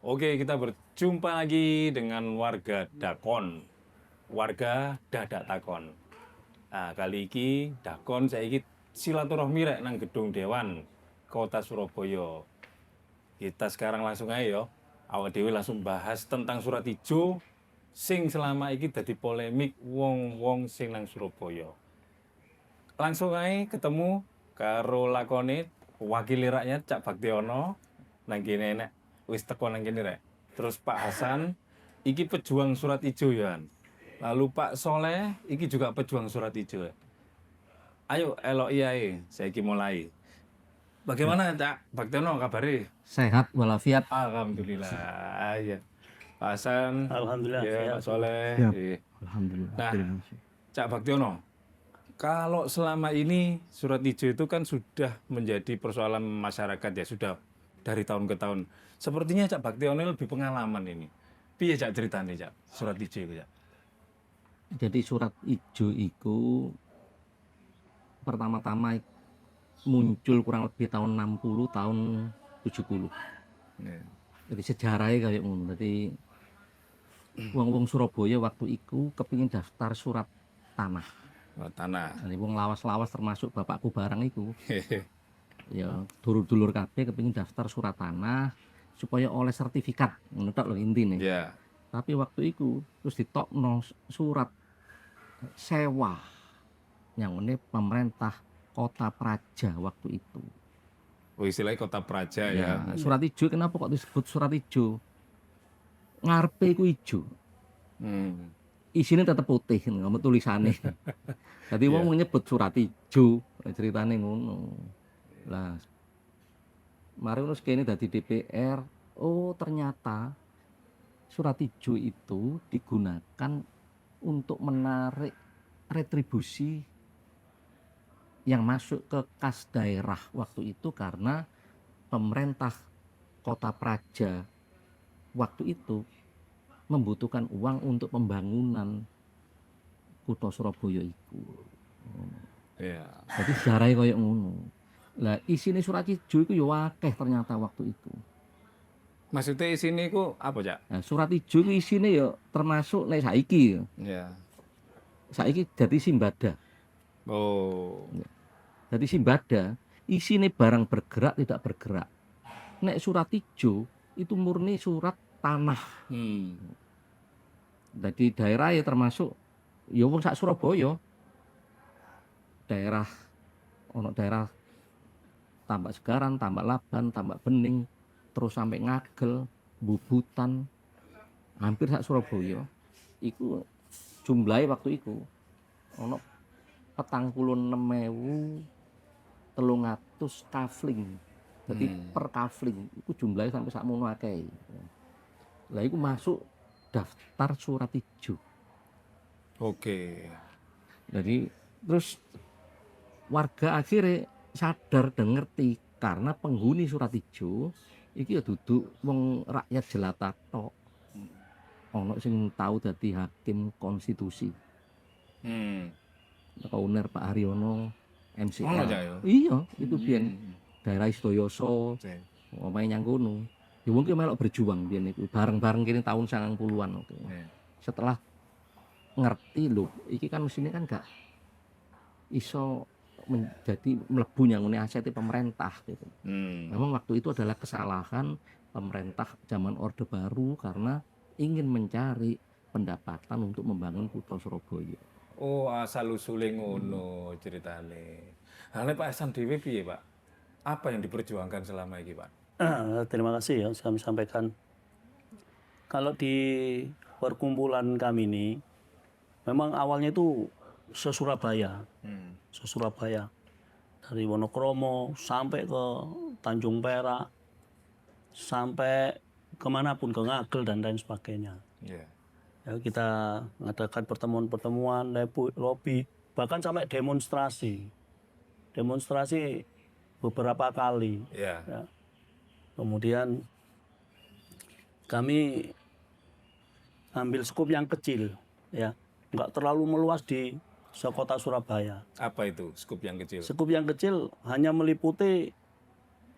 Oke, kita berjumpa lagi dengan warga Dakon. Warga Dadak Takon. Nah, kali ini Dakon saiki silaturahmi rek nang Gedung Dewan Kota Surabaya. Kita sekarang langsung aja yo. Awak dewe langsung bahas tentang surat ijo sing selama iki dadi polemik wong-wong sing nang Surabaya. Langsung aja ketemu karo lakone wakil rakyat Cak Baktiono nang kene enek wis teko nang kene rek. Terus Pak Hasan iki pejuang surat ijo ya. Lalu Pak Soleh iki juga pejuang surat ijo. Ayo elok ae saiki mulai. Ya, Bagaimana Cak Baktiono kabarnya? sehat walafiat. Alhamdulillah ya. Pak Hasan, Alhamdulillah ya Pak sehat. Soleh. Siap. Ya. Alhamdulillah. Nah, Terima kasih. Cak Baktiono, kalau selama ini surat ijo itu kan sudah menjadi persoalan masyarakat ya, sudah dari tahun ke tahun. Sepertinya Cak Baktiono lebih pengalaman ini. Piye Cak ceritanya Cak, surat ijo itu Cak? Jadi surat ijo itu pertama-tama muncul kurang lebih tahun 60, tahun 70. Ya. Jadi sejarahnya kayak ngono. Jadi wong-wong Surabaya waktu itu kepingin daftar surat tanah. Oh, tanah. Jadi wong lawas-lawas termasuk bapakku barang itu, Hehe. ya dulur-dulur kabeh kepingin daftar surat tanah supaya oleh sertifikat. Ngono tok lho intine. Ya. Tapi waktu itu terus ditokno surat sewa yang ini pemerintah Kota Praja waktu itu. Oh istilahnya kota Praja ya. Surat ijo kenapa kok disebut surat ijo? Ngarepe iku ijo, Hmm. isine tetep putih ngono tulisane. Dadi wong Iya. nyebut surat ijo, ceritane ngono. Lah mari ngono kene dadi DPR, oh ternyata surat ijo itu digunakan untuk menarik retribusi yang masuk ke kas daerah waktu itu karena pemerintah Kota Praja waktu itu membutuhkan uang untuk pembangunan Kutha Surabaya itu. Ya. Jadi sejarahnya kayak ngono. Lah isine surat ijo iku ya akeh ternyata waktu itu. Maksudnya sini ku apa Cak? Nah, surat ijo iku isine ya termasuk nek saiki ya. Ya. Saiki dadi Simbada. Oh. Jadi Simbada isine barang bergerak tidak bergerak. Nek surat ijo itu murni surat tanah. Hmm. Jadi daerah ya termasuk ya wong sak Surabaya. Daerah ono daerah Tambak Segaran, Tambak Laban, Tambak Bening, terus sampai Ngagel, Bubutan, hampir sak Surabaya. Iku jumlahnya waktu itu ono 46.300 kafling. Jadi per kafling itu jumlahnya sampai sakmono akeh. Lah iku masuk daftar surat ijo. Oke. Jadi terus warga akhirnya sadar dan ngerti karena penghuni surat ijo iki ya duduk wong rakyat jelata tok. Ono sing tahu dadi hakim konstitusi. Hmm. Kauner Pak Haryono, Ono MCL. Cak ya. Iya, itu biyen daerah Istoyoso, Oke. omahe nyang kono. Ya mungkin melok berjuang biyen itu bareng-bareng kene tahun 90-an oke. Ya. Setelah ngerti lho, iki kan mesine kan gak iso menjadi mlebu nyang ngene asete pemerintah gitu. Hmm. Memang waktu itu adalah kesalahan pemerintah zaman Orde Baru karena ingin mencari pendapatan untuk membangun Kutha Surabaya. Oh, asal usule ngono ceritane. Nah, nek Pak Hasan dhewe piye, Pak? Apa yang diperjuangkan selama ini, Pak? Terima kasih ya kami sampaikan. Kalau di perkumpulan kami ini, memang awalnya itu se-Surabaya. Se-Surabaya. Dari Wonokromo sampai ke Tanjung Perak, sampai kemanapun, ke Ngagel dan lain sebagainya. Iya. Ya, kita mengadakan pertemuan-pertemuan, lobby, bahkan sampai demonstrasi. Demonstrasi beberapa kali. Iya. Ya. Kemudian kami ambil skup yang kecil, ya, nggak terlalu meluas di sekota Surabaya. Apa itu skup yang kecil? Skup yang kecil hanya meliputi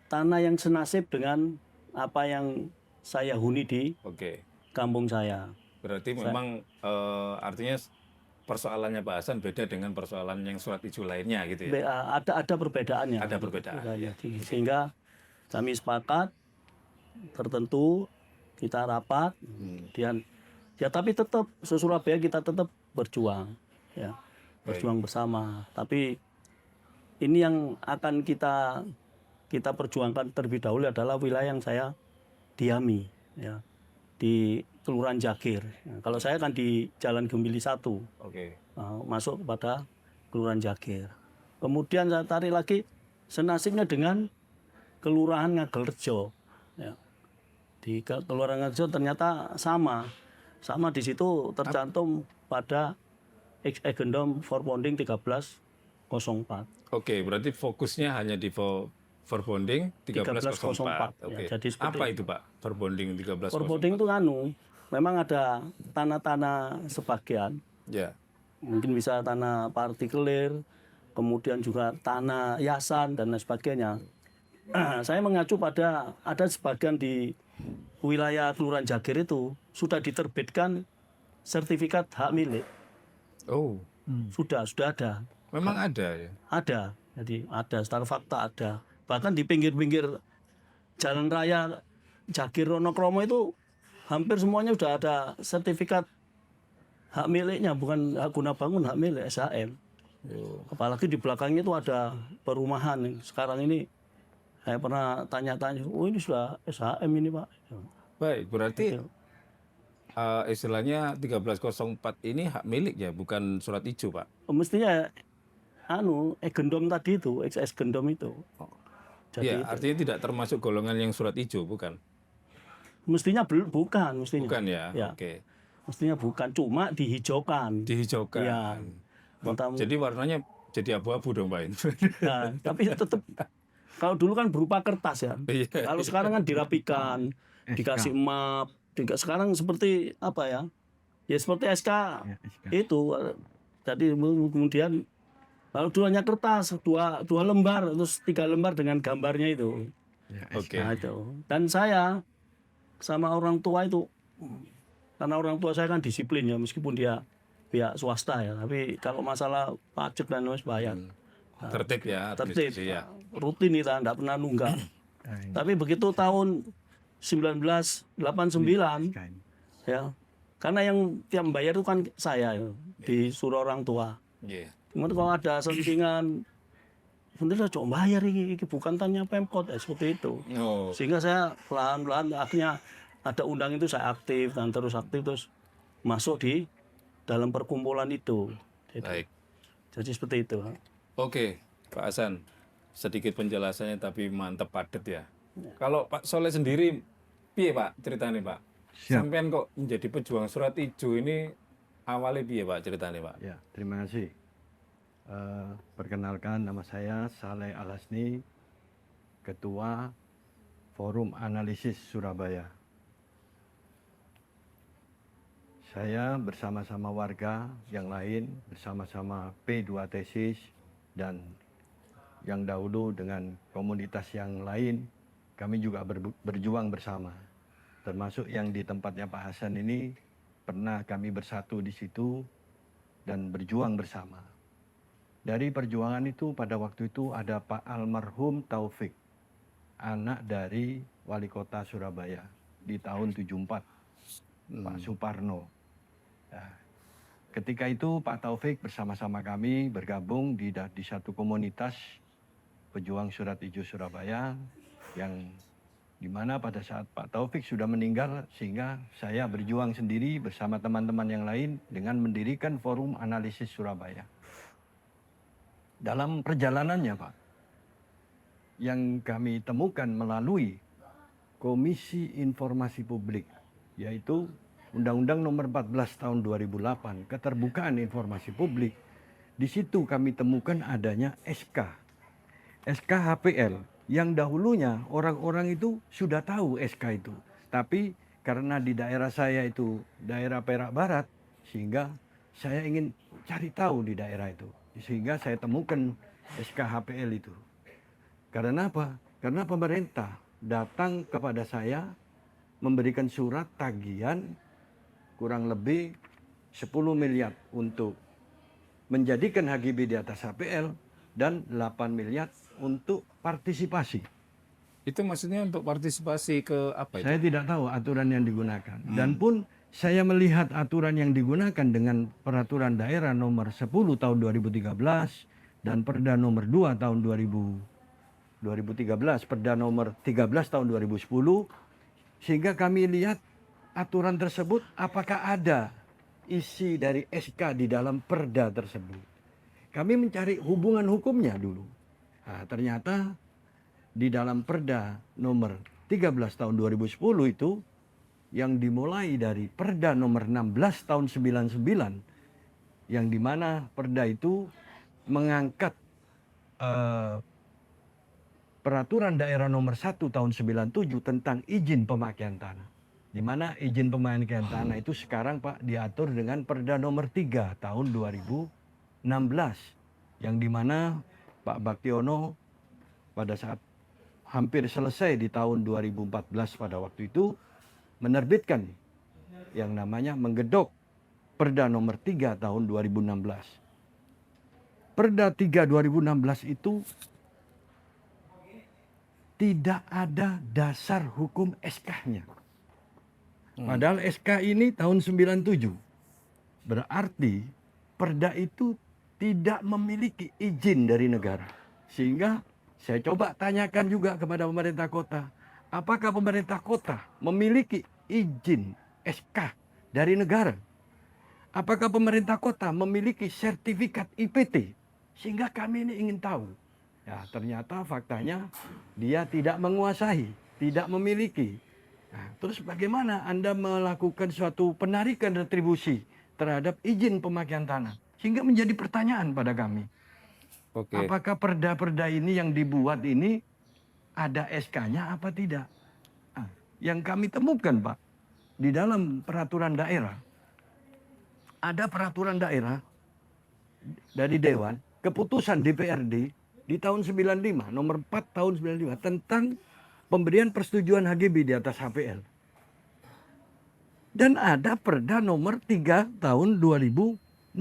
tanah yang senasib dengan apa yang saya huni di Oke. kampung saya. Berarti memang artinya persoalannya Pak Hasan beda dengan persoalan yang surat ijo lainnya gitu ya. Ada perbedaannya. Ada perbedaan. Ya. Sehingga kami sepakat tertentu, kita rapat, kemudian ya tapi tetap se-Surabaya kita tetap berjuang, ya berjuang bersama. Tapi ini yang akan kita perjuangkan terlebih dahulu adalah wilayah yang saya diami, ya di Kelurahan Jagir. Nah, kalau saya kan di Jalan Gembili 1, Oke. masuk kepada Kelurahan Jagir. Kemudian saya tarik lagi senasibnya dengan Kelurahan Ngagelrejo. Ya. Di Kelurahan Ngagelrejo ternyata sama di situ tercantum pada Agendum Forbonding 1304. Oke, berarti fokusnya hanya di Forbonding 1304. 1304. Oke. Ya, jadi seperti Apa itu Pak? Forbonding 1304. Forbonding itu memang ada tanah-tanah sebagian, Ya. mungkin bisa tanah partikelir, kemudian juga tanah yasan dan lain sebagainya. Saya mengacu pada ada sebagian di wilayah Kelurahan Jagir itu sudah diterbitkan sertifikat hak milik. Oh, Sudah ada. memang ada ya. Ada. Jadi ada secara fakta ada. Bahkan di pinggir-pinggir jalan raya Jagir Wonokromo itu hampir semuanya sudah ada sertifikat hak miliknya, bukan hak guna bangun, hak milik SHM. Apalagi di belakangnya itu ada perumahan. Sekarang ini saya pernah tanya-tanya, oh ini sudah SHM ini Pak. Baik, berarti istilahnya 1304 ini hak milik ya, bukan surat ijo Pak. Mestinya Agendum tadi itu, XS Gendum itu. Jadi Iya, artinya tidak termasuk golongan yang surat ijo, bukan? mestinya bukan, mestinya. Bukan ya, Ya. oke. Mestinya bukan, cuma dihijaukan. Dihijaukan. Ya. Entah- Jadi warnanya jadi abu-abu dong Pak ini. Nah, tapi tetap kalau dulu kan berupa kertas ya. Iya. Kalau sekarang kan dirapikan, dikasih map, sekarang seperti apa ya? Ya seperti SK itu. Jadi kemudian kalau dulu hanya kertas dua lembar, terus 3 lembar dengan gambarnya itu. Oke. Nah, itu. Dan saya sama orang tua itu, karena orang tua saya kan disiplin ya, meskipun dia pihak swasta ya, tapi kalau masalah pajak dan lain bayar. Tertib ya, Tertib, administrasi ya. rutin kita tidak pernah nunggak. Tapi begitu tahun 1989 ya, karena yang tiap membayar itu kan saya ya, disuruh orang tua. Iya. Kemudian kalau ada settingan, sebenarnya coba bayar ini bukan tanya Pemkot seperti itu. Oh, Sehingga saya pelan-pelan akhirnya ada undang itu saya aktif terus masuk di dalam perkumpulan itu. baik. Jadi seperti itu. Oke, Pak Hasan. Sedikit penjelasannya tapi mantep padet ya. Kalau Pak Soleh sendiri, piye Pak ceritanya Pak? Sampean kok menjadi pejuang surat ijo ini awalnya piye Pak ceritanya Pak? Ya, terima kasih. Perkenalkan, nama saya Saleh Alasni, Ketua Forum Analisis Surabaya. Saya bersama-sama warga yang lain, bersama-sama P2 Tesis, dan yang dahulu dengan komunitas yang lain, kami juga berjuang bersama. Termasuk yang di tempatnya Pak Hasan ini, pernah kami bersatu di situ dan berjuang bersama. Dari perjuangan itu pada waktu itu ada Pak almarhum Taufik, anak dari Wali Kota Surabaya di tahun 74, Pak Suparno. Nah, ketika itu Pak Taufik bersama-sama kami bergabung di satu komunitas pejuang surat ijo Surabaya yang dimana pada saat Pak Taufik sudah meninggal sehingga saya berjuang sendiri bersama teman-teman yang lain dengan mendirikan Forum Analisis Surabaya. Dalam perjalanannya Pak, yang kami temukan melalui Komisi Informasi Publik, yaitu Undang-Undang Nomor 14 Tahun 2008, Keterbukaan Informasi Publik, di situ kami temukan adanya SK HPL, yang dahulunya orang-orang itu sudah tahu SK itu. Tapi karena di daerah saya itu daerah Perak Barat, sehingga saya ingin cari tahu di daerah itu. Sehingga saya temukan SK HPL itu. Karena apa? Karena pemerintah datang kepada saya memberikan surat tagihan kurang lebih 10 miliar untuk menjadikan HGB di atas HPL dan 8 miliar untuk partisipasi. Itu maksudnya untuk partisipasi ke apa itu? Saya tidak tahu aturan yang digunakan. Dan pun saya melihat aturan yang digunakan dengan peraturan daerah nomor 10 tahun 2013 dan Perda nomor 2 tahun 2013, Perda nomor 13 tahun 2010, sehingga kami lihat aturan tersebut apakah ada isi dari SK di dalam Perda tersebut. Kami mencari hubungan hukumnya dulu. Nah, ternyata di dalam Perda nomor 13 tahun 2010 itu yang dimulai dari Perda nomor 16 tahun 99 yang dimana Perda itu mengangkat peraturan daerah nomor 1 tahun 97 tentang izin pemakaian tanah. Di mana izin pemakaian tanah itu sekarang Pak diatur dengan Perda nomor 3 tahun 2016 yang dimana Pak Baktiono pada saat hampir selesai di tahun 2014 pada waktu itu menerbitkan yang namanya menggedok Perda nomor 3 tahun 2016. Perda 3 2016 itu tidak ada dasar hukum SK-nya. Padahal SK ini tahun 97. Berarti Perda itu tidak memiliki izin dari negara. Sehingga saya coba tanyakan juga kepada pemerintah kota. Apakah pemerintah kota memiliki izin SK dari negara? Apakah pemerintah kota memiliki sertifikat IPT? Sehingga kami ini ingin tahu. Ya, ternyata faktanya dia tidak menguasai, tidak memiliki. Nah, terus bagaimana Anda melakukan suatu penarikan retribusi terhadap izin pemakaian tanah? Sehingga menjadi pertanyaan pada kami. Oke. Apakah perda-perda ini yang dibuat ini ada SK-nya apa tidak? Nah, yang kami temukan Pak, di dalam peraturan daerah, ada peraturan daerah dari Dewan, keputusan DPRD di tahun 95, nomor 4 tahun 95 tentang pemberian persetujuan HGB di atas HPL. Dan ada Perda nomor 3 tahun 2016.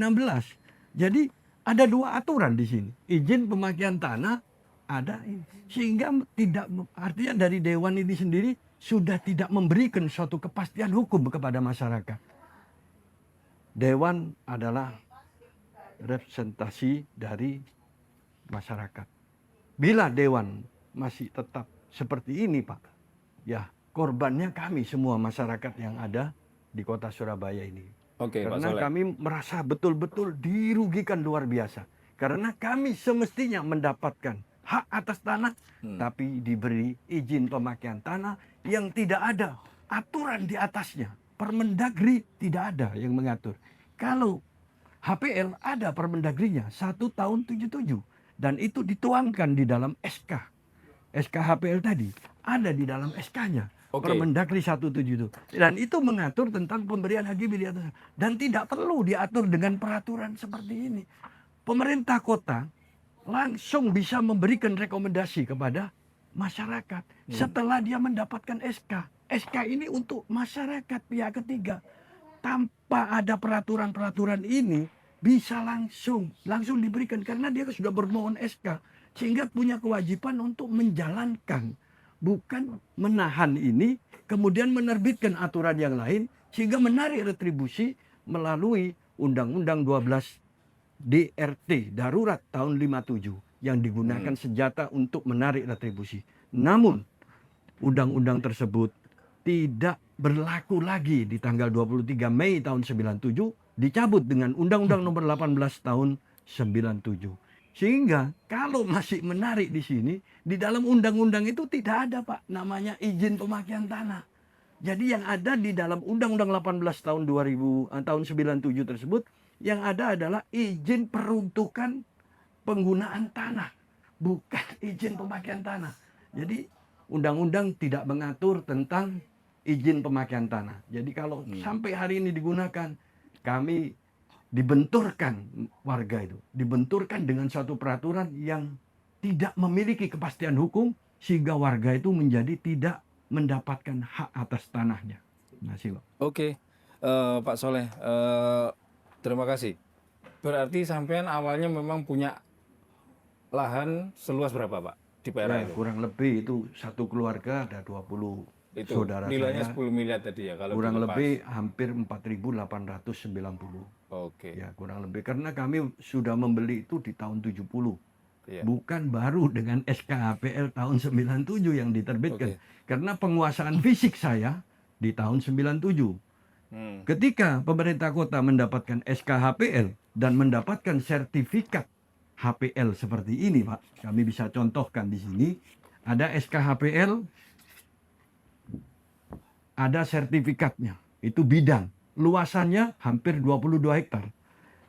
Jadi ada dua aturan di sini. Izin pemakaian tanah ada ini. Sehingga tidak, artinya dari Dewan ini sendiri sudah tidak memberikan suatu kepastian hukum kepada masyarakat. Dewan adalah representasi dari masyarakat. Bila Dewan masih tetap seperti ini Pak, ya korbannya kami semua masyarakat yang ada di kota Surabaya ini. Oke, Pak Karena Soleh. kami merasa betul-betul dirugikan luar biasa. Karena kami semestinya mendapatkan hak atas tanah, tapi diberi izin pemakaian tanah yang tidak ada aturan di atasnya. Permendagri tidak ada yang mengatur. Kalau HPL ada permendagrinya 1 tahun 77 dan itu dituangkan di dalam SK. SK HPL tadi ada di dalam SK-nya. Oke. Permendagri 177 dan itu mengatur tentang pemberian HGB di atas dan tidak perlu diatur dengan peraturan seperti ini. Pemerintah kota langsung bisa memberikan rekomendasi kepada masyarakat setelah dia mendapatkan SK. SK ini untuk masyarakat pihak ketiga. Tanpa ada peraturan-peraturan ini bisa langsung diberikan karena dia sudah bermohon SK sehingga punya kewajiban untuk menjalankan, bukan menahan ini kemudian menerbitkan aturan yang lain sehingga menarik retribusi melalui Undang-Undang 12 DRT darurat tahun 57 yang digunakan senjata untuk menarik retribusi. Namun undang-undang tersebut tidak berlaku lagi di tanggal 23 Mei tahun 97 dicabut dengan Undang-Undang nomor 18 tahun 97. Sehingga kalau masih menarik di sini di dalam undang-undang itu tidak ada Pak namanya izin pemakaian tanah. Jadi yang ada di dalam Undang-Undang 18 tahun 97 tersebut yang ada adalah izin peruntukan penggunaan tanah, bukan izin pemakaian tanah. Jadi undang-undang tidak mengatur tentang izin pemakaian tanah. Jadi kalau sampai hari ini digunakan, kami dibenturkan warga itu, dibenturkan dengan suatu peraturan yang tidak memiliki kepastian hukum sehingga warga itu menjadi tidak mendapatkan hak atas tanahnya. Terima kasih, Pak. Oke, Pak Soleh, terima kasih. Berarti sampean awalnya memang punya lahan seluas berapa, Pak, di Perak Ya, itu? kurang lebih itu satu keluarga ada 20 Itu saudara nilainya saya. 10 miliar tadi ya kalau Kurang dilepas. lebih hampir 4.890. Oke. Ya, kurang lebih. Karena kami sudah membeli itu di tahun 70. Iya. Bukan baru dengan SKHPL tahun 97 yang diterbitkan. Oke. Karena penguasaan fisik saya di tahun 97. Hmm. Ketika pemerintah kota mendapatkan SKHPL dan mendapatkan sertifikat HPL seperti ini, Pak. Kami bisa contohkan di sini. Ada SKHPL, ada sertifikatnya. Itu bidang. Luasannya hampir 22 hektar.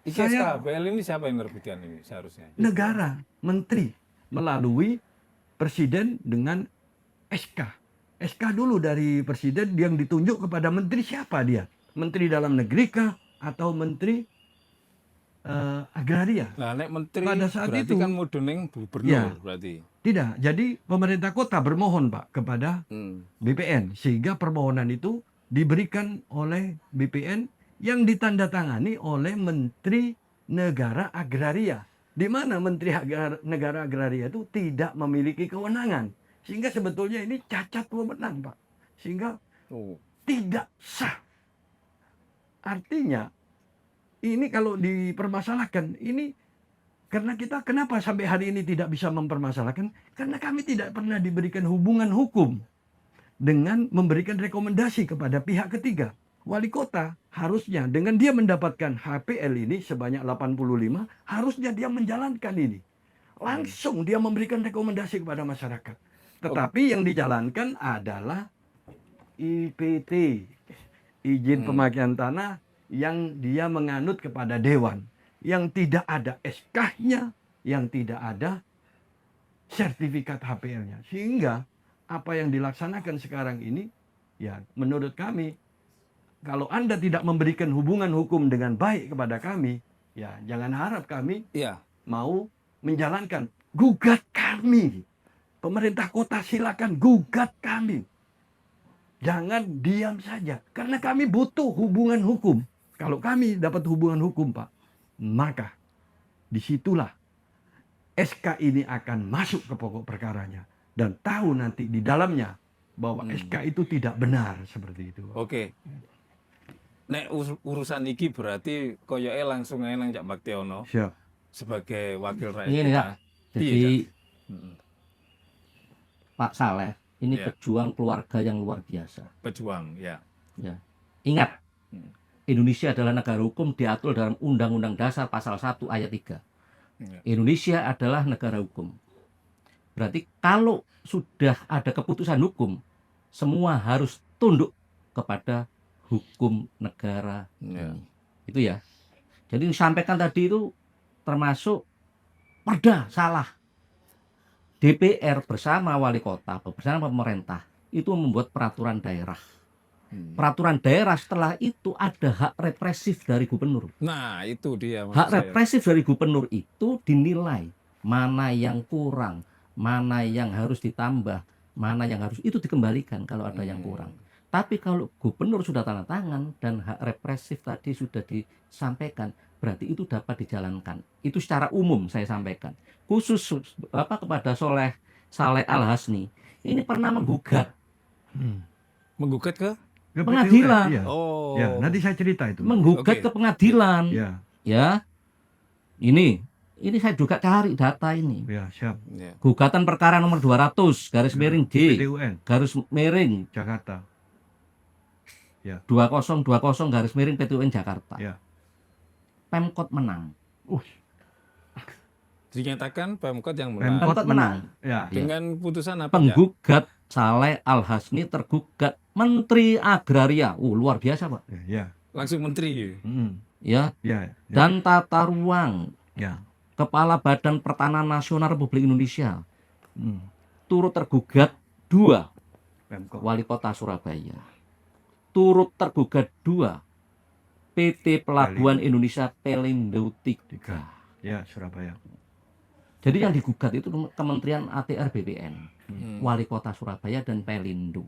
SKHPL ini siapa yang menerbitkan ini seharusnya? Negara, menteri, melalui presiden dengan SK. SK dulu dari presiden yang ditunjuk kepada menteri siapa dia? Menteri dalam negeri kah? Atau menteri agraria? Nah, nek menteri Pada saat berarti itu- kan muduneng gubernur Ya. berarti. Tidak. Jadi pemerintah kota bermohon, Pak, kepada Hmm. BPN. Sehingga permohonan itu diberikan oleh BPN yang ditandatangani oleh Menteri Negara Agraria. Di mana Menteri Negara Agraria itu tidak memiliki kewenangan. Sehingga sebetulnya ini cacat wewenang, Pak. Sehingga Oh. tidak sah. Artinya, ini kalau dipermasalahkan, ini karena kita kenapa sampai hari ini tidak bisa mempermasalahkan? Karena kami tidak pernah diberikan hubungan hukum dengan memberikan rekomendasi kepada pihak ketiga. Wali kota harusnya dengan dia mendapatkan HPL ini sebanyak 85, harusnya dia menjalankan ini. Langsung dia memberikan rekomendasi kepada masyarakat. Tetapi yang dijalankan adalah IPT, izin pemakaian tanah, yang dia menganut kepada dewan, yang tidak ada SK-nya, yang tidak ada sertifikat HPL-nya. Sehingga apa yang dilaksanakan sekarang ini, ya menurut kami, kalau Anda tidak memberikan hubungan hukum dengan baik kepada kami, ya jangan harap kami Iya. mau menjalankan. Gugat kami. Pemerintah kota silakan gugat kami. Jangan diam saja. Karena kami butuh hubungan hukum. Kalau kami dapat hubungan hukum, Pak, maka disitulah SK ini akan masuk ke pokok perkaranya. Dan tahu nanti di dalamnya bahwa SK itu tidak benar seperti itu. Oke. Nek urusan iki berarti koyoke langsung ae nang Cak Baktiono Siap. sebagai wakil rakyat Ini kita. Kak. Iya, Jadi Cak. Mm-mm. Pak Saleh ini Ya. pejuang keluarga yang luar biasa. Pejuang, ya. Ya. Ingat, Hmm. Indonesia adalah negara hukum diatur dalam Undang-Undang Dasar Pasal 1 Ayat 3. Ya. Indonesia adalah negara hukum. Berarti kalau sudah ada keputusan hukum, semua harus tunduk kepada hukum negara Ya. ini. Itu ya. Jadi disampaikan tadi itu termasuk perda salah. DPR bersama wali kota, bersama pemerintah itu membuat peraturan daerah. Hmm. Peraturan daerah setelah itu ada hak represif dari gubernur. Nah, itu dia maksud Hak saya. represif dari gubernur itu dinilai mana yang kurang, mana yang harus ditambah, mana yang harus itu dikembalikan kalau ada yang kurang. Tapi kalau gubernur sudah tanda tangan dan hak represif tadi sudah disampaikan, berarti itu dapat dijalankan. Itu secara umum saya sampaikan. Khusus kepada Saleh Al-Hasni, ini pernah menggugat Menggugat ke? Ke Pengadilan. PT UN, iya. Oh. Ya, nanti saya cerita itu. menggugat Oke. ke pengadilan. Ya, Ya, ini saya juga cari data ini. ya, siap. Ya. Gugatan perkara nomor 200 garis miring D PT UN garis miring Jakarta. 2020 garis miring PTUN Jakarta. Ya. Pemkot menang. Dinyatakan Pemkot yang menang. Pemkot menang. Ya, Dengan putusan apa? Cak? Penggugat Saleh Al-Hasni tergugat Menteri Agraria. Luar biasa, Pak. ya. Langsung menteri. Mm, Ya, ya, ya. dan tata ruang Ya. Kepala Badan Pertanahan Nasional Republik Indonesia Mm, turut tergugat 2 Pemkot. Wali Kota Surabaya. Turut tergugat 2 PT Pelabuhan Indonesia Pelindo 3. Ya, Surabaya. Jadi yang digugat itu Kementerian ATR BPN, Hmm. Wali Kota Surabaya dan Pelindo.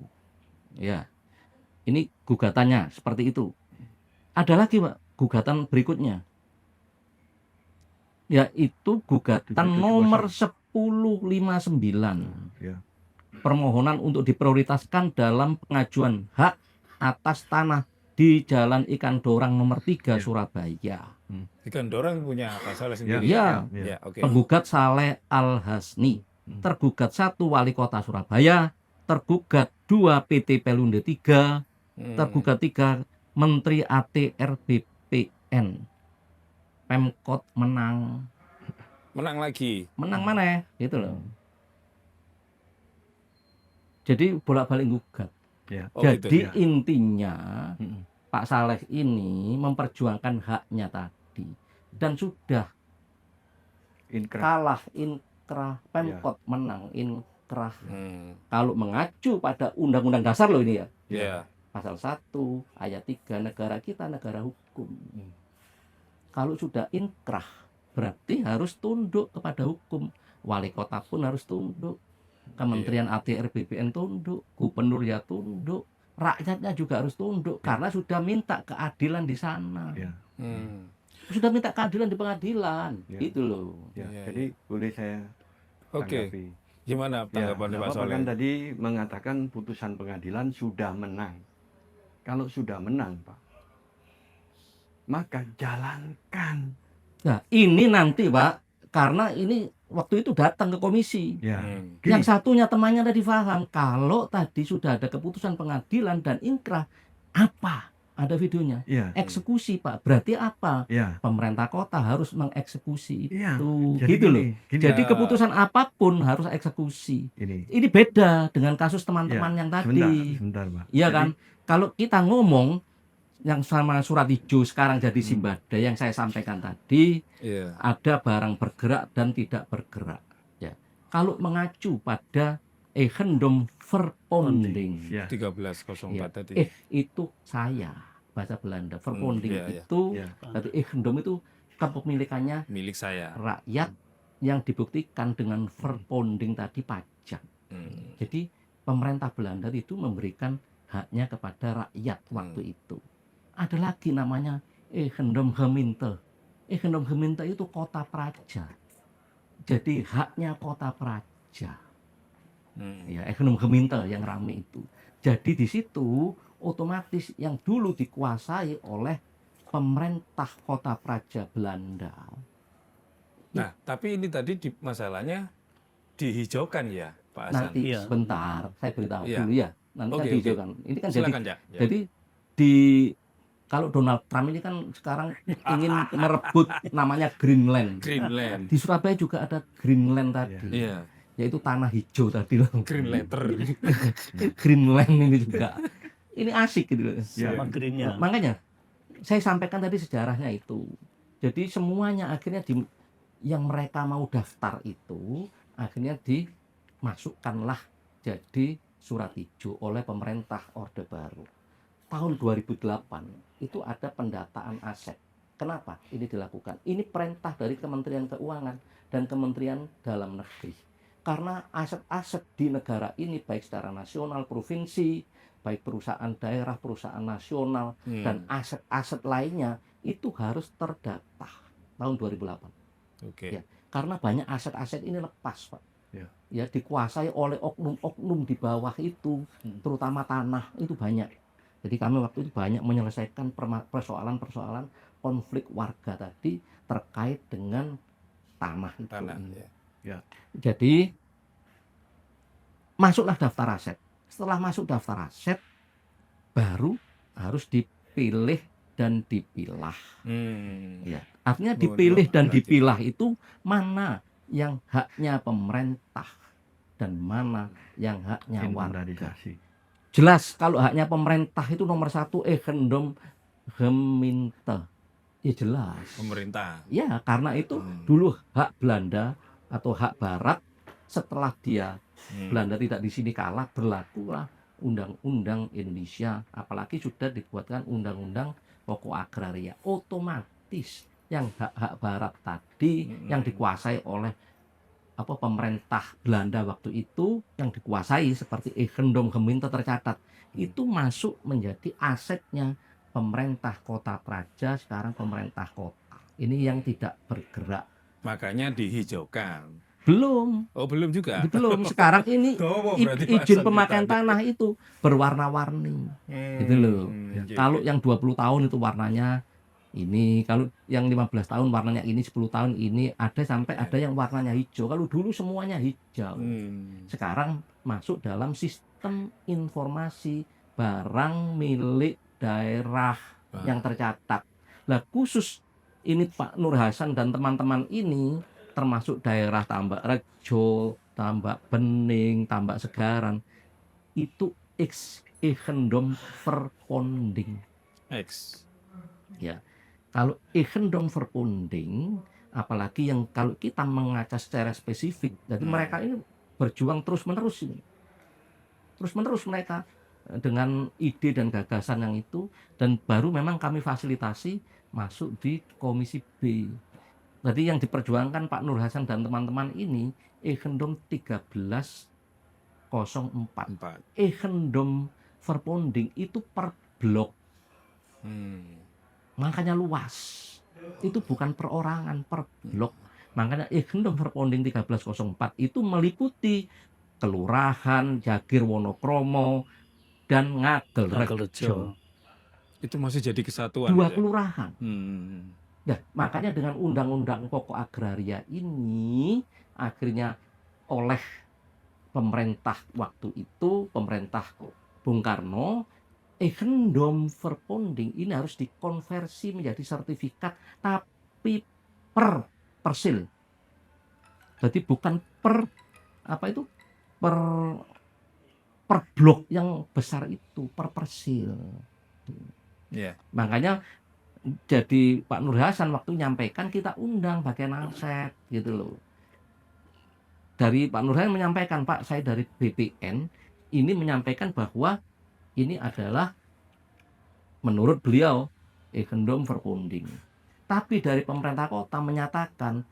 Ya, ini gugatannya seperti itu. Ada lagi Pak, gugatan berikutnya, yaitu gugatan 770. nomor 1059. Ya. Permohonan untuk diprioritaskan dalam pengajuan hak atas tanah di Jalan Ikan Dorang nomor 3 Ya. Surabaya. Ikan Dorang punya pasal sendiri. Ya. Ya, oke. Penggugat Saleh Al-Hasni, tergugat 1 Wali Kota Surabaya, tergugat 2 PT Pelindo 3, tergugat 3 Menteri ATR BPN. Pemkot menang. Menang lagi. Menang mana? Gitu loh. Jadi bolak-balik gugat. Ya. Oh, gitu. Jadi ya. intinya Mm-mm. Pak Saleh ini memperjuangkan haknya tadi dan sudah Inkrah. kalah inkrah, Pemkot menang inkrah. Hmm. Kalau mengacu pada Undang-Undang Dasar loh ini ya, Ya. pasal 1 ayat 3, negara kita negara hukum. Kalau sudah inkrah berarti harus tunduk kepada hukum. Wali kota pun harus tunduk. Kementerian ATR BPN tunduk, gubernur ya tunduk, rakyatnya juga harus tunduk karena sudah minta keadilan di sana. Ya. Hmm. Sudah minta keadilan di pengadilan, Ya. gitu loh. Ya. Ya, Jadi boleh saya Oke. tanggapi. Gimana Ya, tanggapan Pak Bapak Soleh? kan tadi mengatakan putusan pengadilan sudah menang. Kalau sudah menang, Pak, maka jalankan. Nah, ini nanti Pak, karena ini waktu itu datang ke komisi. Ya. Hmm. Gini, Yang satunya temannya tadi paham, kalau tadi sudah ada keputusan pengadilan dan inkrah, apa? Ada videonya. ya, Eksekusi Pak, berarti apa? ya, Pemerintah kota harus mengeksekusi Iya. itu. Jadi Gitu loh. gini, Jadi Ya. keputusan apapun harus eksekusi. ini. Ini beda dengan kasus teman-teman yang tadi. Sebentar, Pak. Iya Jadi, kan? Kalau kita ngomong yang sama surat hijau sekarang jadi Hmm. Simbada yang saya sampaikan tadi, Iya. ada barang bergerak dan tidak bergerak. Ya. Kalau mengacu pada Eigendom Verponding, Ya. 1304 Ya. tadi. Itu saya bahasa Belanda. Verponding iya, iya. itu Ya. berarti Eigendom itu kepemilikannya Milik saya. rakyat yang dibuktikan dengan Verponding tadi pajak. Hmm. Jadi pemerintah Belanda itu memberikan haknya kepada rakyat waktu itu. Ada lagi namanya Eigendom Gemeente. Eigendom Gemeente itu kota praja. Jadi haknya kota praja. Hmm. Ya, Eigendom Gemeente yang rame itu. Jadi di situ otomatis yang dulu dikuasai oleh pemerintah kota praja Belanda. Nah, tapi ini tadi masalahnya dihijaukan ya, Pak Hasan. Nanti Iya. sebentar, saya beritahu Iya. dulu ya. Nanti kan Oke, dihijaukan. Ini kan Silakan, Ya. jadi di kalau Donald Trump ini kan sekarang ingin merebut namanya Greenland. Greenland. Di Surabaya juga ada Greenland tadi, Iya, yaitu tanah hijau tadi loh. Green Letter. Greenland ini juga. Ini asik gitu loh. Ya. sama greennya. Makanya saya sampaikan tadi sejarahnya itu. Jadi semuanya akhirnya yang mereka mau daftar itu akhirnya dimasukkanlah jadi surat hijau oleh pemerintah Orde Baru. Tahun 2008 itu ada pendataan aset. Kenapa ini dilakukan? Ini perintah dari Kementerian Keuangan dan Kementerian Dalam Negeri. Karena aset-aset di negara ini baik secara nasional, provinsi, baik perusahaan daerah, perusahaan nasional, dan aset-aset lainnya itu harus terdata tahun 2008. Oke. Ya. Karena banyak aset-aset ini lepas, Pak. Ya. Ya, dikuasai oleh oknum-oknum di bawah itu, terutama tanah itu banyak. Jadi kami waktu itu banyak menyelesaikan persoalan-persoalan konflik warga tadi terkait dengan tanah itu. Tanah. Ya. Jadi masuklah daftar aset. Setelah masuk daftar aset, baru harus dipilih dan dipilah. Hmm. Ya, artinya Mundur dipilih dan berarti. dipilah itu mana yang haknya pemerintah dan mana yang haknya warga. Inventarisasi. Jelas kalau haknya pemerintah itu nomor 1 Eigendom Gemeente. Ya jelas. Pemerintah. Ya, karena itu Hmm. dulu hak Belanda atau hak Barat, setelah dia Belanda tidak di sini kalah, berlakulah Undang-Undang Indonesia, apalagi sudah dibuatkan Undang-Undang Pokok Agraria. Otomatis yang hak-hak Barat tadi yang dikuasai oleh pemerintah Belanda waktu itu yang dikuasai seperti Eigendom Gemeente tercatat itu masuk menjadi asetnya pemerintah Kota Praja, sekarang pemerintah kota. Ini yang tidak bergerak. Makanya dihijaukan. Belum, Oh, belum juga. belum. Sekarang ini Oh, berarti izin bahasan pemakaian kita nih. tanah itu berwarna-warni. Gitu loh. Iya, Kalau iya. yang 20 tahun itu warnanya ini, kalau yang 15 tahun warnanya ini, 10 tahun ini, ada sampai ada yang warnanya hijau. Kalau dulu semuanya hijau. Sekarang masuk dalam sistem informasi barang milik daerah yang tercatat. Nah, khusus ini Pak Nur Hasan dan teman-teman ini termasuk daerah Tambak Rejo, Tambak Bening, Tambak Segaran itu ex Eigendom Verponding. X. Ya. Kalau Eigendom Verponding, apalagi yang kalau kita mengaca secara spesifik, jadi mereka ini berjuang terus-menerus ini. Terus-menerus mereka dengan ide dan gagasan yang itu, dan baru memang kami fasilitasi masuk di Komisi B. Jadi yang diperjuangkan Pak Nur Hasan dan teman-teman ini Eigendom 1304. 4. Eigendom Verponding itu per blok. Makanya luas. Itu bukan perorangan, per blok. Makanya Eigendom Verponding 1304 itu meliputi Kelurahan Jagir Wonokromo dan Ngagel Rejo. Itu masih jadi kesatuan. 2 ya? kelurahan. Nah, makanya dengan Undang-Undang Pokok Agraria ini akhirnya oleh pemerintah waktu itu, pemerintah Bung Karno, Eigendom Verponding ini harus dikonversi menjadi sertifikat tapi per persil. Jadi bukan per per blok yang besar itu, per persil. Iya. Makanya jadi Pak Nur Hasan waktu nyampaikan kita undang bagian aset gitu loh. Dari Pak Nur Hasan menyampaikan, Pak, saya dari BPN ini menyampaikan bahwa ini adalah menurut beliau Eigendom Verponding. Tapi dari pemerintah kota menyatakan,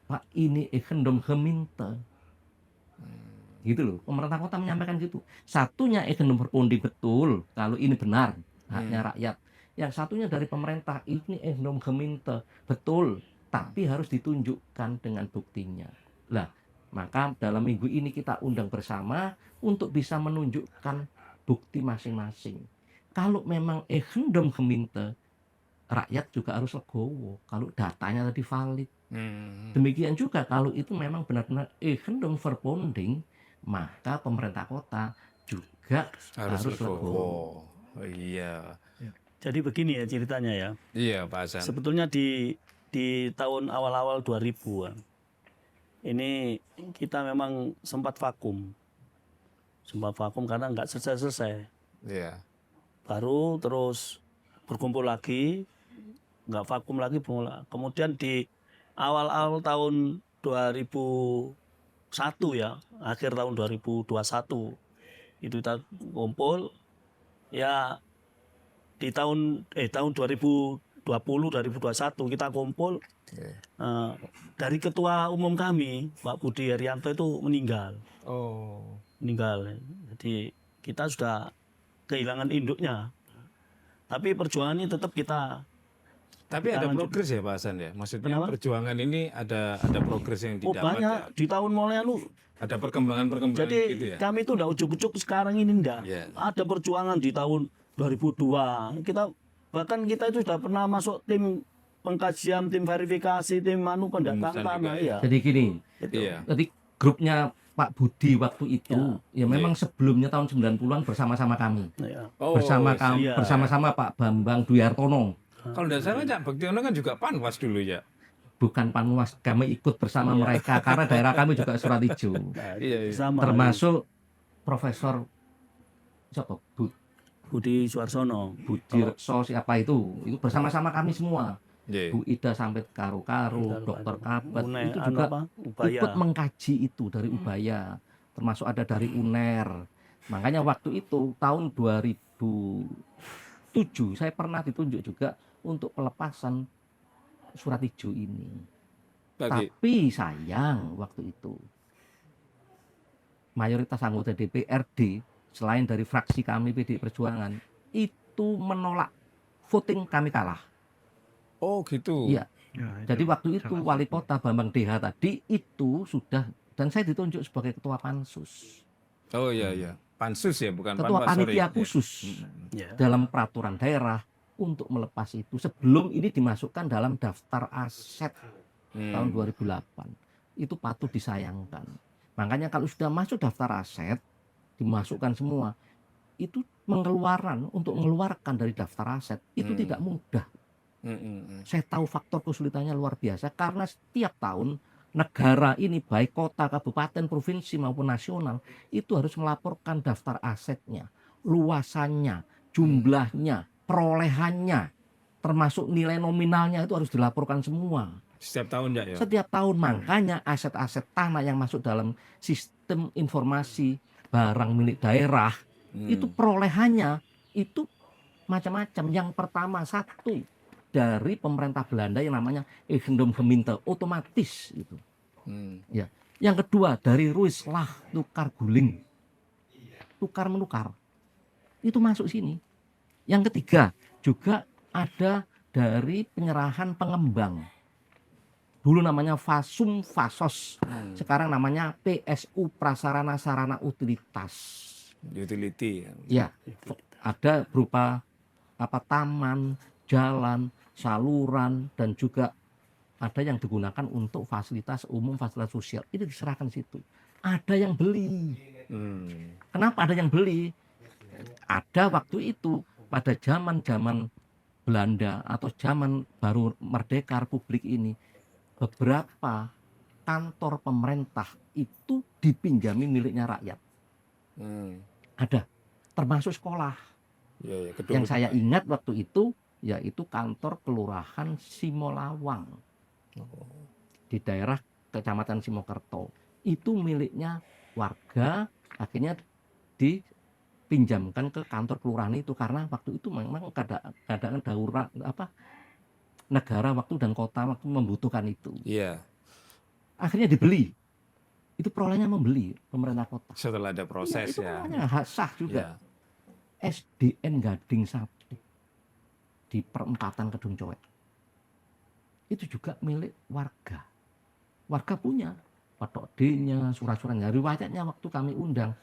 Pak, ini Eigendom Gemeente. Gitu loh, pemerintah kota menyampaikan gitu. Satunya Eigendom Verponding betul, kalau ini benar haknya rakyat. Yang satunya dari pemerintah, ini Eigendom Gemeente betul, tapi harus ditunjukkan dengan buktinya. Lah, maka dalam minggu ini kita undang bersama untuk bisa menunjukkan bukti masing-masing. Kalau memang Eigendom Gemeente, rakyat juga harus legowo kalau datanya tadi valid. Demikian juga kalau itu memang benar-benar Eigendom Verponding, maka pemerintah kota juga harus legowo. Oh iya. Jadi begini ya ceritanya ya. Iya, Pak Hasan. Sebetulnya di tahun awal-awal 2000-an ini kita memang sempat vakum. Sempat vakum karena nggak selesai-selesai. Iya. Baru terus berkumpul lagi, nggak vakum lagi. Kemudian di awal-awal tahun 2001 ya, akhir tahun 2021 itu kita kumpul ya. Di tahun 2020 2021 kita kumpul dari ketua umum kami Pak Budi Haryanto itu meninggal. Jadi kita sudah kehilangan induknya, tapi perjuangan ini tetap kita. Tapi ada progres ya Pak Hasan ya. Maksudnya perjuangan ini ada progres yang didapat. Banyak ya? di tahun mulai Ada perkembangan jadi gitu ya. kami itu udah ujuk-ujuk sekarang ini enggak. Ada perjuangan di tahun 2002 bahkan kita itu sudah pernah masuk tim pengkajian, tim verifikasi, tim pendataan tanah ya. Jadi gini, Iya. jadi grupnya Pak Budi waktu itu ya memang sebelumnya tahun 90-an bersama-sama kami. Bersama-sama Pak Bambang Dwi Hartono. Kalau tidak salah Cak Bektiono kan juga Panwas dulu ya. Bukan Panwas, kami ikut bersama mereka karena daerah kami juga Suratijo. Termasuk Profesor siapa? Budi Suarsono, Budi Rekso, siapa itu bersama-sama kami semua. Bu Ida sampai Karo-Karo, Dr. Kabat itu juga ikut mengkaji itu dari Ubaya, termasuk ada dari UNER. Makanya waktu itu tahun 2007 saya pernah ditunjuk juga untuk pelepasan Suratijo ini. Bagi. Tapi sayang waktu itu mayoritas anggota DPRD selain dari fraksi kami PDI Perjuangan itu menolak, voting kami kalah. Oh gitu. Iya. Ya, Jadi waktu itu sangat wali sedih. kota Bambang DH tadi itu sudah, dan saya ditunjuk sebagai ketua pansus, Oh iya iya. Pansus ya, bukan ketua Panwas, sorry. panitia Ya. khusus Ya. dalam peraturan daerah untuk melepas itu sebelum ini dimasukkan dalam daftar aset tahun 2008. Itu patut disayangkan. Makanya kalau sudah masuk daftar aset, dimasukkan semua, itu untuk mengeluarkan dari daftar aset itu tidak mudah. Saya tahu faktor kesulitannya luar biasa karena setiap tahun negara ini baik kota, kabupaten, provinsi maupun nasional itu harus melaporkan daftar asetnya, luasannya, jumlahnya, perolehannya, termasuk nilai nominalnya itu harus dilaporkan semua. Setiap tahun ya. Setiap tahun, makanya aset-aset tanah yang masuk dalam sistem informasi barang milik daerah itu perolehannya itu macam-macam. Yang pertama satu dari pemerintah Belanda yang namanya Eigendom Gemeente, otomatis itu. Ya. Yang kedua dari Ruislah tukar guling, tukar menukar, itu masuk sini. Yang ketiga juga ada dari penyerahan pengembang. Dulu namanya Fasum Fasos, sekarang namanya PSU Prasarana Sarana Utilitas. Utility. Ya, ada berupa taman, jalan, saluran, dan juga ada yang digunakan untuk fasilitas umum, fasilitas sosial. Itu diserahkan situ. Ada yang beli. Kenapa ada yang beli? Ada waktu itu pada zaman Belanda atau zaman baru merdeka Republik ini, beberapa kantor pemerintah itu dipinjami miliknya rakyat. Ada, termasuk sekolah. Ya, Yang saya ingat waktu itu yaitu kantor kelurahan Simolawang di daerah Kecamatan Simokerto. Itu miliknya warga, akhirnya dipinjamkan ke kantor kelurahan itu karena waktu itu memang keadaan darurat negara waktu dan kota waktu membutuhkan itu. Iya. Akhirnya dibeli. Itu perolehannya membeli pemerintah kota. Setelah ada proses itu ya. namanya hak sah Ya. juga. SDN Gading 1 di perempatan Kedung Coek. Itu juga milik warga. Warga punya patok D-nya, surat-suratnya. Riwayatnya waktu kami undang,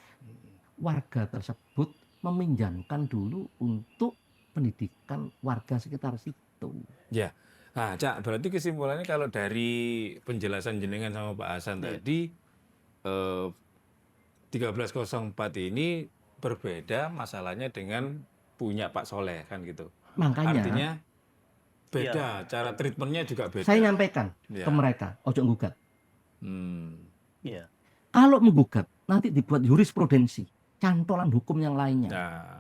warga tersebut meminjamkan dulu untuk pendidikan warga sekitar situ. Ya. Nah, Cak, berarti kesimpulannya kalau dari penjelasan jenengan sama Pak Hasan tadi 1304 ini berbeda masalahnya dengan punya Pak Soleh kan gitu. Makanya Artinya beda, cara treatmentnya juga beda. saya nyampaikan Ya. ke mereka, ojo nggugat. Ya. Kalau menggugat, nanti dibuat jurisprudensi, cantolan hukum yang lainnya. Nah,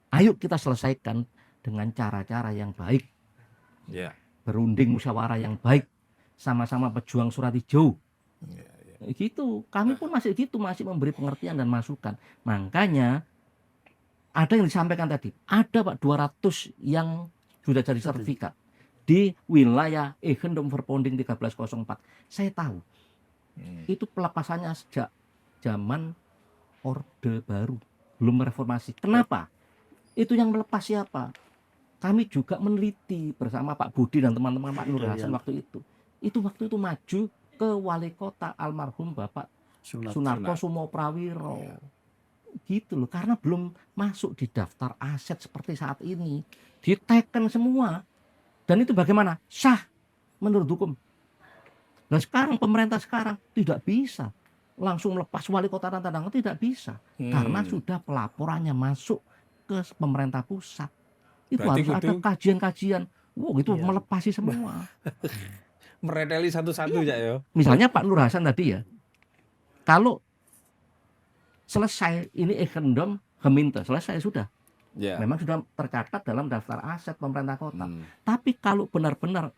Ayo kita selesaikan dengan cara-cara yang baik, ya. berunding musyawarah yang baik, sama-sama pejuang surat hijau. Gitu, kami pun masih memberi pengertian dan masukan. Makanya ada yang disampaikan tadi, ada Pak 200 yang sudah jadi sertifikat di wilayah Eigendom Verponding 1304. Saya tahu itu pelepasannya sejak zaman Orde Baru, belum reformasi. Kenapa? Itu yang melepas siapa? Kami juga meneliti bersama Pak Budi dan teman-teman Pak Nur Hasan waktu itu. Itu waktu itu maju ke wali kota almarhum Bapak Sunarto Sumoprawiro. Gitu loh, karena belum masuk di daftar aset seperti saat ini. Diteken semua. Dan itu bagaimana? Sah menurut hukum. Nah sekarang pemerintah sekarang tidak bisa langsung lepas wali kota dan tanah, tidak bisa. Karena sudah pelaporannya masuk ke pemerintah pusat. Itu Berarti harus ada kajian-kajian. Wow, itu melepasi semua. Mereteli satu-satu ya. Misalnya Pak Nur Hasan tadi ya, kalau selesai ini Eigendom Gemeente, selesai sudah. Ya. Memang sudah tercatat dalam daftar aset pemerintah kota. Tapi kalau benar-benar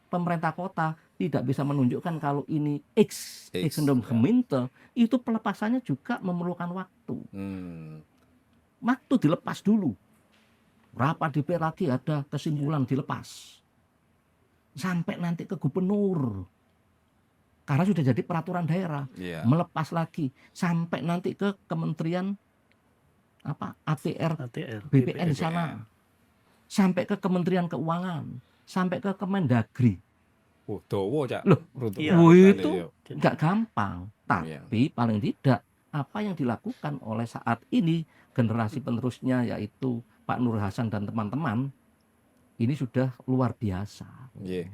pemerintah kota tidak bisa menunjukkan kalau ini Eigendom Gemeente, itu pelepasannya juga memerlukan waktu. Waktu dilepas dulu. Berapa DP lagi ada kesimpulan dilepas. sampai nanti ke gubernur. Karena sudah jadi peraturan daerah. Iya. Melepas lagi sampai nanti ke Kementerian ATR ATR, BPN di sana. Sampai ke Kementerian Keuangan, sampai ke Kemendagri. Dawa, Cak. Loh, Rute iya. Wih, kali, itu ya. nggak gampang. Tapi paling tidak apa yang dilakukan oleh saat ini generasi penerusnya yaitu Pak Nur Hasan dan teman-teman ini sudah luar biasa. Iya.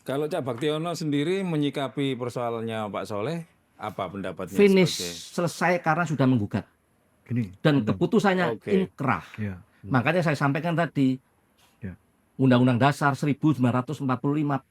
Kalau Cak Baktiono sendiri menyikapi persoalannya Pak Soleh, apa pendapatnya? Finish sebagai- selesai karena sudah menggugat Gini, dan keputusannya Oke. inkrah. ya, Makanya saya sampaikan tadi Ya. Undang-Undang Dasar 1945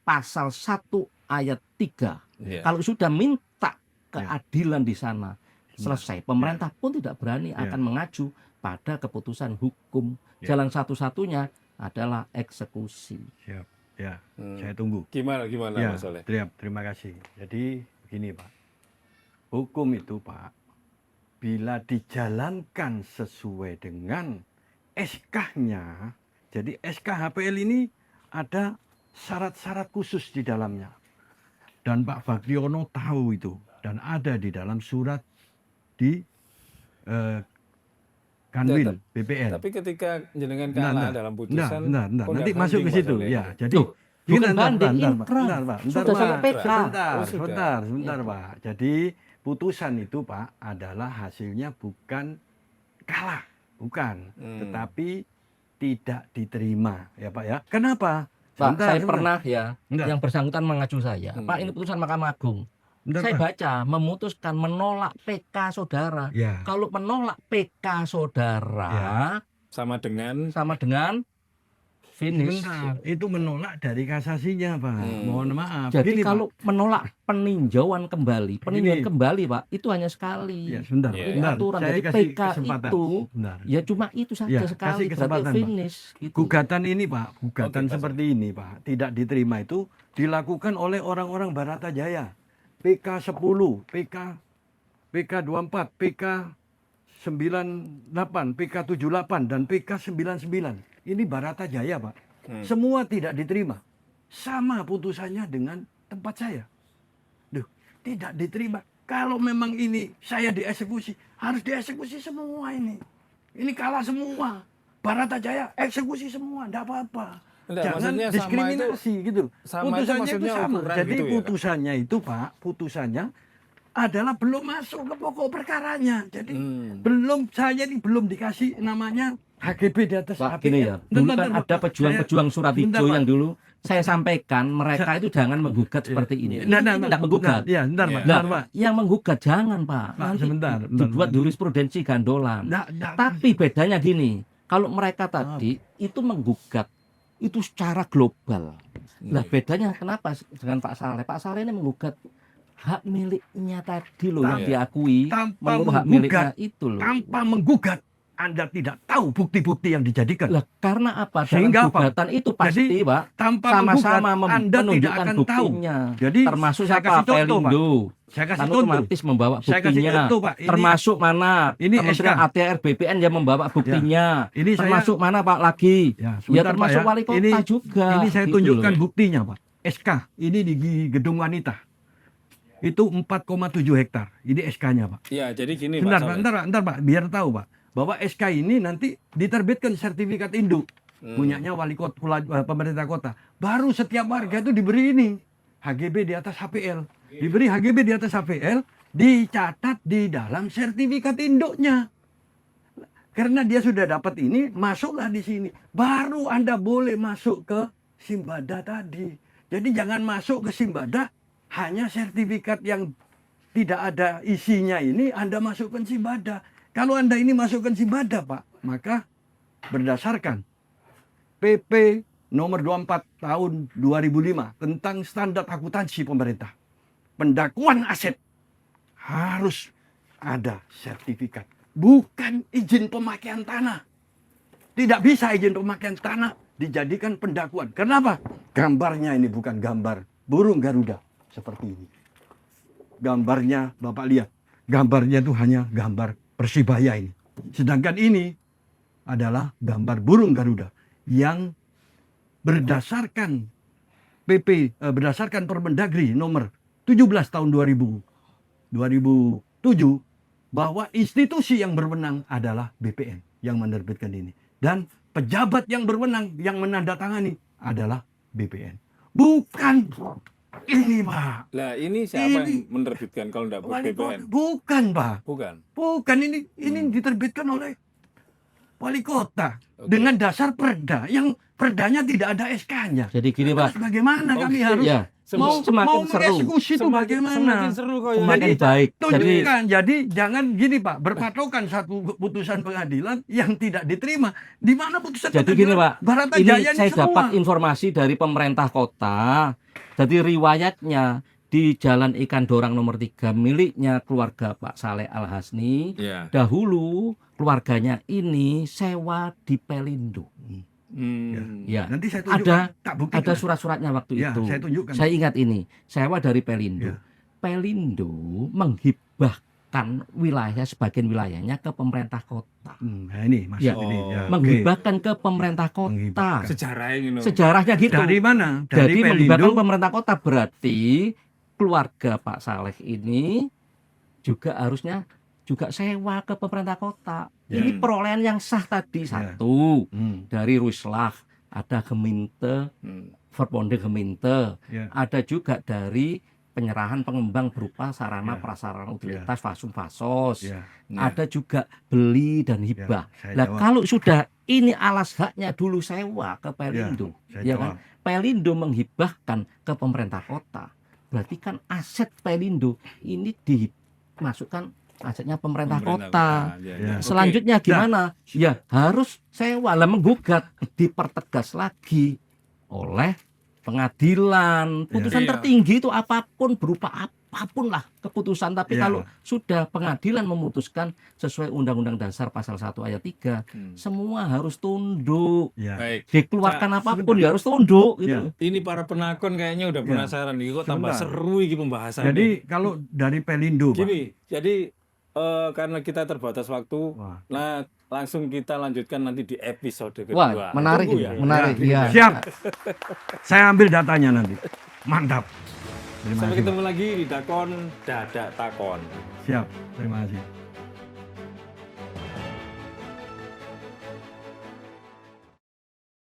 pasal 1 ayat 3. Iya. Kalau sudah minta keadilan di sana selesai, pemerintah pun tidak berani Ya. akan mengacu pada keputusan hukum. Ya. Jalan satu-satunya adalah eksekusi. siap. Ya, Hmm. saya tunggu. Gimana Ya, Mas Soleh? terima kasih. Jadi begini Pak, hukum itu Pak, bila dijalankan sesuai dengan SK-nya, jadi SK HPL ini ada syarat-syarat khusus di dalamnya. Dan Pak Baktiono tahu itu, dan ada di dalam surat di Kanwil BPN. Tapi ketika jenengan Bentar, kalah bentar. dalam putusan, Bentar. kok Nanti nggak masuk ke banding, situ. Mas Soleh? Ya, jadi Loh, bukan bentar, banding, bentar, inkrah. Pak. Sudah sampai PK. Sebentar, Oh, sudah. sebentar, Pak. Jadi putusan itu Pak adalah hasilnya bukan kalah, bukan, tetapi tidak diterima, ya Pak ya. Kenapa? Pak, Sebentar, saya sebentar. pernah ya, Bentar. yang bersangkutan mengacu saya. Pak, ini putusan Mahkamah Agung. Bentar, Saya Pak. baca memutuskan menolak PK saudara. Ya, Kalau menolak PK saudara Ya. sama dengan sama dengan finish. sebentar. Itu menolak dari kasasinya, Pak. Mohon maaf. Jadi Gini, kalau menolak peninjauan kembali Begini. kembali Pak, itu hanya Pak. sekali. Ya, sebentar, Ya. Ini sebentar. aturan. Saya Jadi kasih PK kesempatan. itu Sebentar. ya cuma itu saja Ya, sekali kasih kesempatan, berarti Pak. finish. Gitu. Gugatan ini Pak, gugatan Oke, Pak. seperti ini Pak, tidak diterima itu dilakukan oleh orang-orang Baratajaya. PK 10, PK 24, PK 98, PK 78 dan PK 99. Ini Baratajaya Pak. Semua tidak diterima. Sama putusannya dengan tempat saya. Duh, tidak diterima. Kalau memang ini saya dieksekusi, harus dieksekusi semua ini. Ini kalah semua. Baratajaya eksekusi semua, enggak apa-apa. Enggak, Jangan maksudnya sama diskriminasi gitu. sama itu Putusannya maksudnya sama. ukuran Jadi gitu ya, Kak? putusannya itu Pak, putusannya adalah belum masuk ke pokok perkaranya. Jadi belum, saya ini belum dikasih namanya HGB di atas Pak, HPL. gini ya, dulu Bentar, kan Pak. ada pejuang-pejuang surat Sebentar, hijau Pak. yang dulu saya sampaikan mereka itu jangan menggugat seperti ini. Nah, Ini tidak menggugat. Ya, bentar, Pak. Ya. Bentar, Nah, Pak. yang menggugat jangan Pak. Pak, Nanti sebentar, dibuat bentar. jurisprudensi gandolan. Nggak, Tapi bedanya gini, kalau mereka tadi itu menggugat itu secara global. Nah bedanya kenapa dengan Pak Saleh? Pak Saleh ini menggugat hak miliknya tadi loh yang diakui tanpa menurut hak menggugat, miliknya itu loh. tanpa menggugat, Anda tidak tahu bukti-bukti yang dijadikan. Lah karena apa? Sehingga Dalam apa? gugatan itu pasti Jadi, Pak Tanpa sama-sama menggugat, Anda tidak menunjukkan akan tahu. buktinya. Jadi Termasuk saya siapa? kasih contoh, Pak. Pelindo. Saya kasih Kan contoh. otomatis membawa Saya kasih buktinya. contoh, Pak. Ini- Termasuk mana? ini Kementerian SK. ATR BPN yang membawa buktinya. Ini saya- Termasuk mana Pak lagi? Ya, Ya sebentar, termasuk Pak, ya. wali kota Ini- juga. Ini saya gitu tunjukkan loh. buktinya, Pak. SK. Ini di gedung wanita. Itu 4,7 hektar. Ini SK-nya, Pak. Ya, jadi gini Bentar, Pak Pak, Soleh. bentar, Pak, biar tahu, Pak, bahwa SK ini nanti diterbitkan sertifikat induk. Punyanya wali kota, pemerintah kota. Baru setiap warga itu diberi ini HGB di atas HPL. Diberi HGB di atas HPL, dicatat di dalam sertifikat induknya. Karena dia sudah dapat ini, masuklah di sini. Baru Anda boleh masuk ke Simbada tadi. Jadi jangan masuk ke Simbada hanya sertifikat yang tidak ada isinya ini Anda masukkan Simbada. Kalau Anda ini masukkan Simbada, Pak, maka berdasarkan PP nomor 24 tahun 2005 tentang standar akuntansi pemerintah, pendakuan aset harus ada sertifikat, bukan izin pemakaian tanah. Tidak bisa izin pemakaian tanah dijadikan pendakuan. Kenapa? Gambarnya ini bukan gambar burung Garuda seperti ini. Gambarnya Bapak lihat, gambarnya itu hanya gambar Persibaya ini. Sedangkan ini adalah gambar burung Garuda yang berdasarkan PP berdasarkan Permendagri nomor 17 tahun 2007 bahwa institusi yang berwenang adalah BPN yang menerbitkan ini dan pejabat yang berwenang yang menandatangani adalah BPN. Bukan ini, Pak. Lah ini siapa Ini- yang menerbitkan kalau tidak Wali BPN? kota. Bukan, Pak. Bukan. Bukan ini diterbitkan oleh wali kota Oke. dengan dasar perda yang perdanya tidak ada SK-nya. Jadi gini Pak, Bagaimana kami Oke, harus ya mau semakin seru, mengeksekusi itu bagaimana? Semakin seru kok ya. semakin baik. Jadi Tunjukkan. Jadi jangan gini Pak, berpatokan satu putusan pengadilan yang tidak diterima. Di mana putusan Jadi gini pengadilan Pak, Baratajaya ini ini saya semua. dapat informasi dari pemerintah kota. Jadi riwayatnya di Jalan Ikan Dorang nomor 3 miliknya keluarga Pak Saleh Al-Hasni. Ya. Dahulu keluarganya ini sewa di Pelindo. Ya. Nanti saya tunjukkan. Tak buktikan. Ada surat-suratnya waktu Ya, itu. saya tunjukkan. Saya ingat ini, sewa dari Pelindo. Ya. Pelindo menghibahkan wilayah sebagian wilayahnya ke pemerintah kota. Nah ini Mas Ya. ini. Ya, oke. Menghibahkan ke pemerintah kota. Menghibahkan. Sejarah ini. Sejarahnya gitu. Dari mana? Jadi Dari menghibahkan Pelindo. pemerintah kota berarti keluarga Pak Saleh ini juga harusnya juga sewa ke pemerintah kota. Ya. Ini perolehan yang sah tadi Ya. satu Hmm, dari Ruislach, ada Gemeente, Verbonde Gemeente, ya. ada juga dari penyerahan pengembang berupa sarana Ya. prasarana utilitas fasum fasos, Ya. ada juga beli dan hibah. saya Nah jawab. kalau sudah ini alas haknya dulu sewa ke Pelindo, Saya ya jawab. kan? Pelindo menghibahkan ke pemerintah kota, berarti kan aset Pelindo ini dimasukkan asetnya pemerintah kota. Ya. Selanjutnya gimana? Ya harus sewa lah, menggugat, dipertegas lagi oleh pengadilan. Putusan Iya. tertinggi itu apapun berupa apapun lah keputusan. Tapi Iya. kalau sudah pengadilan memutuskan sesuai Undang-Undang Dasar pasal 1 ayat 3, semua harus tunduk. Ya. Baik. Dikeluarkan Cak, apapun ya harus tunduk gitu. Ya. Ini para penakon kayaknya udah Ya. penasaran nih kok tambah Sebentar. seru iki pembahasannya. Jadi kalau dari Pelindo, Pak. gini, jadi karena kita terbatas waktu, Wah. nah langsung kita lanjutkan nanti di episode kedua. Wah, menarik, Tunggu ya. menarik. Iya. Siap. Saya ambil datanya nanti. Mantap. Terima Sampai kasih. ketemu lagi di Dakon Dadak Takon. Siap. Terima kasih.